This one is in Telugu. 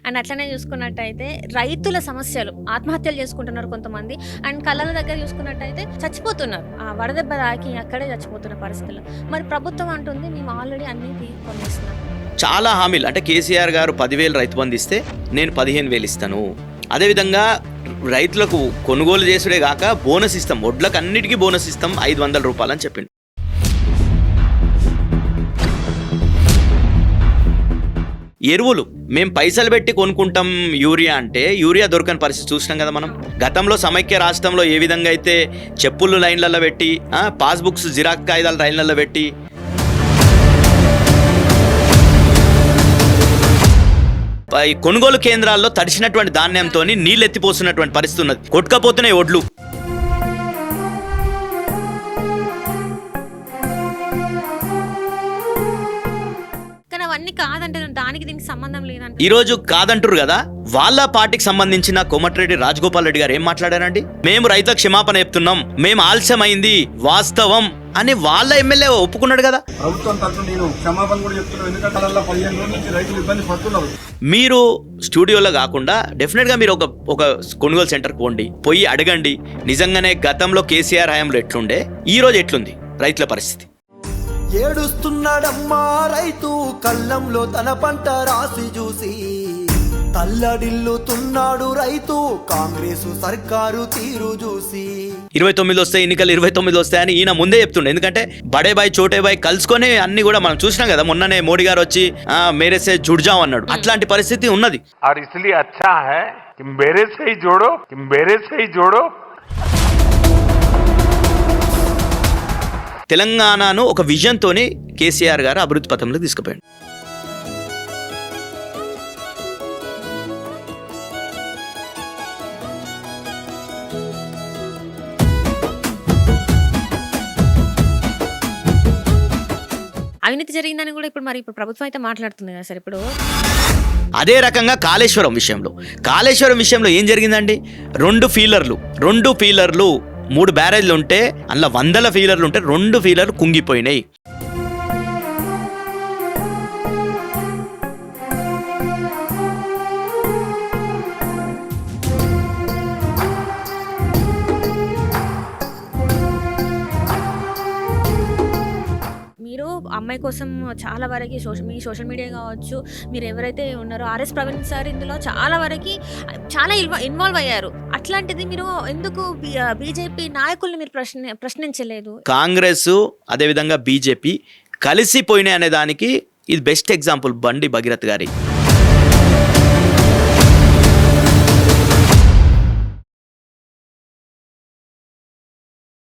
అండ్ అట్లనే చూసుకున్నట్టయితే రైతుల సమస్యలు, ఆత్మహత్యలు చేసుకుంటున్నారు కొంతమంది. అండ్ కళ్ళల దగ్గర చూసుకున్నట్టయితే చచ్చిపోతున్నారు. ఆ వడదెబ్బ తాకి అక్కడే చచ్చిపోతున్న పరిస్థితులు. మరి ప్రభుత్వం అంటుంది మేము ఆల్రెడీ అన్నీ కొనేస్తున్నాం. చాలా హామీలు అంటే కేసీఆర్ గారు 10,000 రైతు బంధు ఇస్తే నేను 15,000 ఇస్తాను. అదేవిధంగా రైతులకు కొనుగోలు చేసుడే కాక బోనస్ ఇస్తాం, వడ్లకు అన్నిటికీ బోనస్ ఇస్తాం 500 రూపాయలు అని చెప్పిండు. ఎరువులు మేము పైసలు పెట్టి కొనుక్కుంటాం యూరియా అంటే యూరియా దొరకని పరిస్థితి చూసినాం కదా మనం. గతంలో సమైక్య రాష్ట్రంలో ఏ విధంగా అయితే చెప్పులు లైన్లలో పెట్టి పాస్బుక్స్ జిరాక్స్ కాగితాలు లైన్లలో పెట్టి కొనుగోలు కేంద్రాల్లో తడిసినటువంటి ధాన్యంతో నీళ్ళు ఎత్తిపోస్తున్నటువంటి పరిస్థితి ఉన్నది. కొట్టుకపోతున్నాయి ఒడ్లు. అవన్నీ కాదంటే దానికి దీనికి సంబంధం లేదంటే ఈ రోజు కాదంటారు కదా. వాళ్ళ పార్టీకి సంబంధించిన కోమటిరెడ్డి రాజగోపాల్ రెడ్డి గారు ఏం మాట్లాడారండి, మేము రైతులకు క్షమాపణ చెప్తున్నాం, మేము ఆలస్యమైంది వాస్తవం అని వాళ్ళ ఎమ్మెల్యే ఒప్పుకున్నాడు కదా. ప్రభుత్వం తరఫున నేను క్షమాపణ కూడా చెప్తున్నాను, ఎందుకంటే 15 రోజుల నుంచి రైతులు ఇబ్బంది పడుతున్నారు. మీరు స్టూడియోలో కాకుండా డెఫినెట్గా మీరు ఒక కొనుగోలు సెంటర్కి పోయి అడగండి, నిజంగానే గతంలో కేసీఆర్ హయాంలో ఎట్లుండే ఈ రోజు ఎట్లుంది రైతుల పరిస్థితి. ఏడుస్తున్నాడమ్మా రైతు కళ్ళంలో తన పంట రాసి చూసి, తల్లడిల్లుతున్నాడు రైతు కాంగ్రెస్ సర్కారు తీరు చూసి. 29 వస్తాయి ఎన్నికలు, 29 వస్తాయని ఈయన ముందే చెప్తుండే. ఎందుకంటే బడే బాయ్ చోటే బాయ్ కలుసుకొని అన్ని కూడా మనం చూసినాం కదా. మొన్ననే మోడీ గారు వచ్చి మేరేసే జుడ్జాం అన్నాడు. అట్లాంటి పరిస్థితి ఉన్నది. తెలంగాణను ఒక విజన్తోని కేసీఆర్ గారు అభివృద్ధి పథంలో తీసుకుపోయాడు. అవినీతి జరిగిందని కూడా ఇప్పుడు ప్రభుత్వం అయితే మాట్లాడుతుంది కదా సార్. ఇప్పుడు అదే రకంగా కాళేశ్వరం విషయంలో ఏం జరిగిందండి, 2 ఫీలర్లు 3 బ్యారేజ్లు ఉంటే అందులో 100 ఫీలర్లు ఉంటే 2 ఫీలర్లు కుంగిపోయినాయి. మీరు అమ్మాయి కోసం చాలా వరకు మీ సోషల్ మీడియా కావచ్చు, మీరు ఎవరైతే ఉన్నారో ఆర్ఎస్ ప్రవీణ్ సార్ ఇందులో చాలా ఇన్వాల్వ్ అయ్యారు. అట్లాంటిది మీరు ఎందుకు బీజేపీ నాయకుల్ని మీరు ప్రశ్నించలేదు? కాంగ్రెస్ అదేవిధంగా బీజేపీ కలిసిపోయినాయి అనే దానికి ఇది బెస్ట్ ఎగ్జాంపుల్ బండి భగీరథ్ గారి.